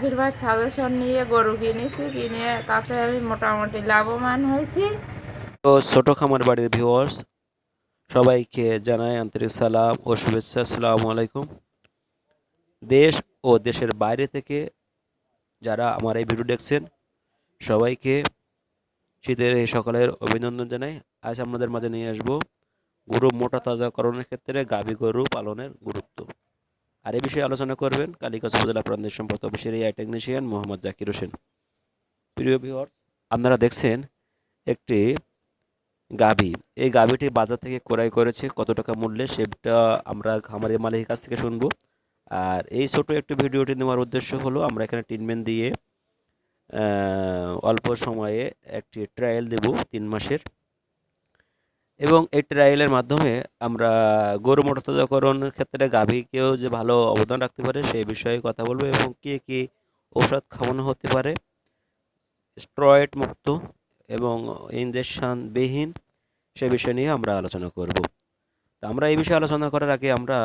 জাকির ভাই সাজেশন নিয়ে গরু কিনেছি, কিনে তাতে আমি মোটামুটি লাভবান হয়েছি। তো ছোট খামার বাড়ির ভিউয়ার্স সবাইকে জানাই আন্তরিক সালাম ও শুভেচ্ছা। আসসালামু আলাইকুম। দেশ ও দেশের বাইরে থেকে যারা আমার এই ভিডিও দেখছেন সবাইকে শীতের এই সকালের অভিনন্দন জানাই। আজ আপনাদের মাঝে নিয়ে আসব গরু মোটা তাজাকরণের ক্ষেত্রে গাভী গরু পালনের গুরুত্ব। আর এই বিষয়ে আলোচনা করবেন কালীগঞ্জ উপজেলা প্রাণী সম্পদ অফিসের এআই টেকনিশিয়ান মোহাম্মদ জাকির হোসেন। প্রিয় ভিউয়ার্স, আপনারা দেখছেন একটি গাভী। এই গাভীটি বাজার থেকে ক্রয় করেছে, কত টাকা মূল্যে সেটা আমরা খামারের মালিকের কাছ থেকে শুনবো। আর এই ছোট একটি ভিডিওটি নেওয়ার উদ্দেশ্য হলো আমরা এখানে ট্রিটমেন্ট দিয়ে অল্প সময়ে একটি ট্রায়াল দেব 3 মাসের, এবং এই ট্রায়ালের মাধ্যমে আমরা গরু মোটাতাজাকরণের ক্ষেত্রে গাভীকেও যে ভালো অবদান রাখতে পারে সেই বিষয়ে কথা বলবো, এবং কী কী ঔষধ খাওয়ানো হতে পারে স্টেরয়েড মুক্ত এবং ইনজেকশন বিহীন সে বিষয় নিয়ে আমরা আলোচনা করব। তা আমরা এই বিষয়ে আলোচনা করার আগে আমরা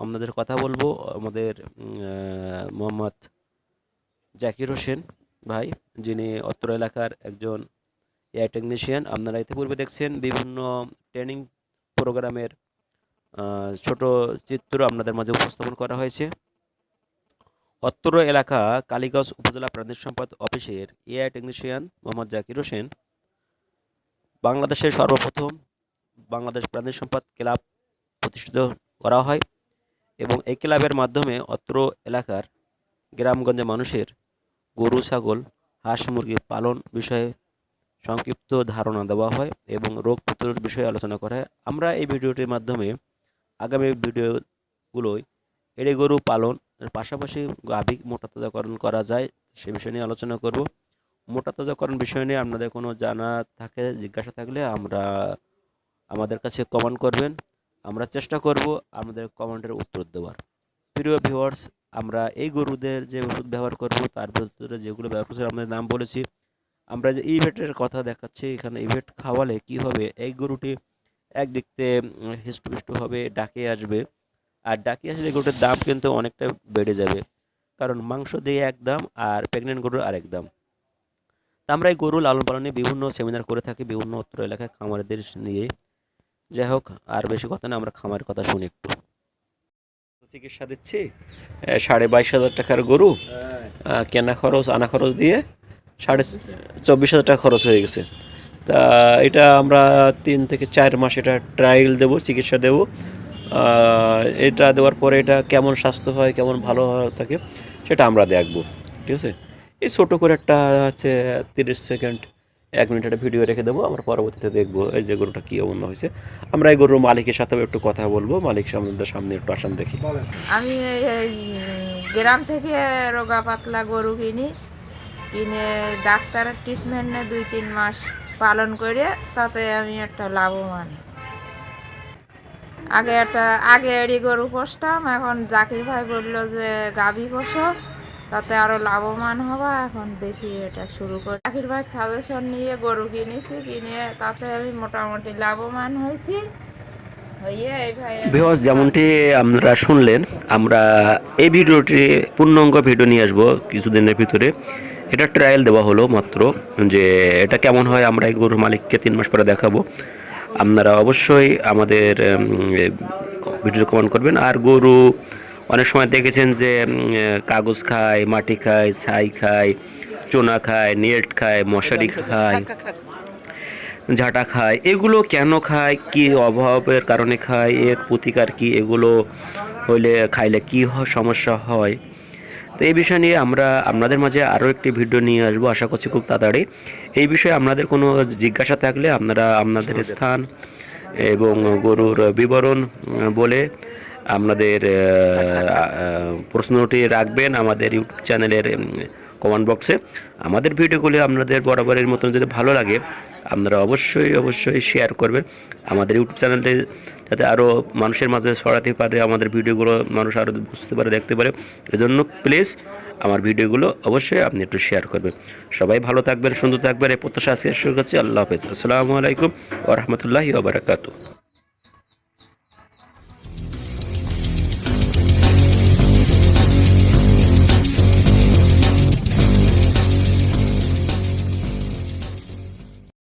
আপনাদের কথা বলবো আমাদের মোহাম্মদ জাকির হোসেন ভাই, যিনি অত্র এলাকার একজন এআই টেকনিশিয়ান। আপনারা ইতিপূর্বে দেখছেন বিভিন্ন ট্রেনিং প্রোগ্রামের ছোট চিত্র আপনাদের মাঝে উপস্থাপন করা হয়েছে। অত্র এলাকা কালীগঞ্জ উপজেলা প্রাণী সম্পদ অফিসের এআই টেকনিশিয়ান মোহাম্মদ জাকির হোসেন বাংলাদেশের সর্বপ্রথম বাংলাদেশ প্রাণী সম্পদ ক্লাব প্রতিষ্ঠিত করা হয়, এবং এই ক্লাবের মাধ্যমে অত্র এলাকার গ্রামগঞ্জে মানুষের গরু ছাগল হাঁস মুরগি পালন বিষয়ে সংক্ষিপ্ত ধারণা দেওয়া হয় এবং রোগ প্রতিরোধ বিষয়ে আলোচনা করা হয়। আমরা এই ভিডিওটির মাধ্যমে আগামী ভিডিওগুলোয় এড়ে গরু পালনের পাশাপাশি গাভী মোটাতাজাকরণ করা যায় সে বিষয় নিয়ে আলোচনা করব। মোটাতাজাকরণ বিষয় নিয়ে আপনাদের কোনো জানা থাকে, জিজ্ঞাসা থাকলে আমাদের কাছে কমেন্ট করবেন, আমরা চেষ্টা করব আমাদের কমেন্টের উত্তর দেওয়ার। প্রিয় ভিউয়ার্স, আমরা এই গরুদের যে ওষুধ ব্যবহার করব তার ভিতরে যেগুলো ব্যবহার করছি আমাদের নাম বলেছি। আমরা যে ইভেটের কথা দেখাচ্ছি, এখানে ইভেট খাওয়ালে কি হবে, এই গরুটি একদিকতে হৃষ্টপুষ্ট হবে, ডাকে আসবে, আর ডাকে আসলে গরুটির দাম কিন্তু অনেকটা বেড়ে যাবে, কারণ মাংস দিয়ে এক দাম আর প্রেগনেন্ট গরুর আরেক দাম। তা আমরা এই গরু লালন পালনে বিভিন্ন সেমিনার করে থাকি বিভিন্ন অত্র এলাকায় খামারিদের নিয়ে। যাই হোক, আর বেশি কথা না, আমরা খামারের কথা শুনি একটু। চিকিৎসা দিচ্ছি 22,500 টাকার গরু, কেনা খরচ আনা খরচ দিয়ে 24,500 টাকা খরচ হয়ে গেছে। তা এটা আমরা 3 থেকে 4 মাস এটা ট্রায়াল দেবো, চিকিৎসা দেবো। এটা দেওয়ার পরে এটা কেমন স্বাস্থ্য হয়, কেমন ভালো থাকে সেটা আমরা দেখবো, ঠিক আছে। এই ছোটো করে একটা হচ্ছে 30 সেকেন্ড 1 মিনিট একটা ভিডিও রেখে দেবো, আমরা পরবর্তীতে দেখবো এই যে গরুটা কী অবস্থা হয়েছে। আমরা এই গরুর মালিকের সাথেও একটু কথা বলবো, মালিক সামনে একটু আসান দেখি। আমি এই গ্রাম থেকে রোগা পাতলা গরু কিনে ডাক্তারের ট্রিটমেন্ট নিয়ে 2-3 মাস পালন করে তাতে আমি একটা লাভবান। আগে এড়ি গরু পোষতাম, এখন জাকির ভাই বলল যে গাভী পোষো, তাতে আরও লাভবান হবা। এখন দেখি এটা শুরু করি। জাকির ভাই সাজেশন নিয়ে গরু কিনেছি, কিনে তাতে আমি মোটামুটি লাভবান হয়েছি। ভিউয়ার্স, যেমনটি আপনারা শুনলেন, আমরা এই ভিডিওটি পূর্ণাঙ্গ ভিডিও নিয়ে আসবো কিছুদিনের ভিতরে। এটা ট্রায়াল দেওয়া হলো মাত্র, যে এটা কেমন হয় আমরা এই গরুর মালিককে 3 মাস পরে দেখাবো। আপনারা অবশ্যই আমাদের ভিডিও কমেন্ট করবেন। আর গরু অনেক সময় দেখেছেন যে কাগজ খায়, মাটি খায়, ছাই খায়, চোনা খায়, নেট খায়, মশারি খায়, ঝাঁটা খায়। এগুলো কেন খায়, কি অভাবের কারণে খায়, এর প্রতিকার কি, এগুলো হইলে খাইলে কি সমস্যা হয়, তো এই বিষয় নিয়ে আমরা আপনাদের মাঝে আরও একটি ভিডিও নিয়ে আসবো, আশা করছি খুব তাড়াতাড়ি। এই বিষয়ে আপনাদের কোনো জিজ্ঞাসা থাকলে আপনারা আপনাদের স্থান এবং গরুর বিবরণ বলে আপনাদের প্রশ্নটি রাখবেন আমাদের ইউটিউব চ্যানেলের কমেন্ট বক্সে। আমাদের ভিডিওগুলি আপনাদের বরাবরের মতন যদি ভালো লাগে আপনারা অবশ্যই শেয়ার করবেন আমাদের ইউটিউব চ্যানেলটি, যাতে আরও মানুষের মাঝে ছড়াতে পারে, আমাদের ভিডিওগুলো মানুষ আরও বুঝতে পারে, দেখতে পারে। এজন্য প্লিজ আমার ভিডিওগুলো অবশ্যই আপনি একটু শেয়ার করবেন। সবাই ভালো থাকবেন, সুন্দর থাকবেন, এই প্রত্যাশা শেষ করছি। আল্লাহ হাফেজ। আসসালামু আলাইকুম ওয়া রাহমাতুল্লাহি ওয়া বারাকাতুহু।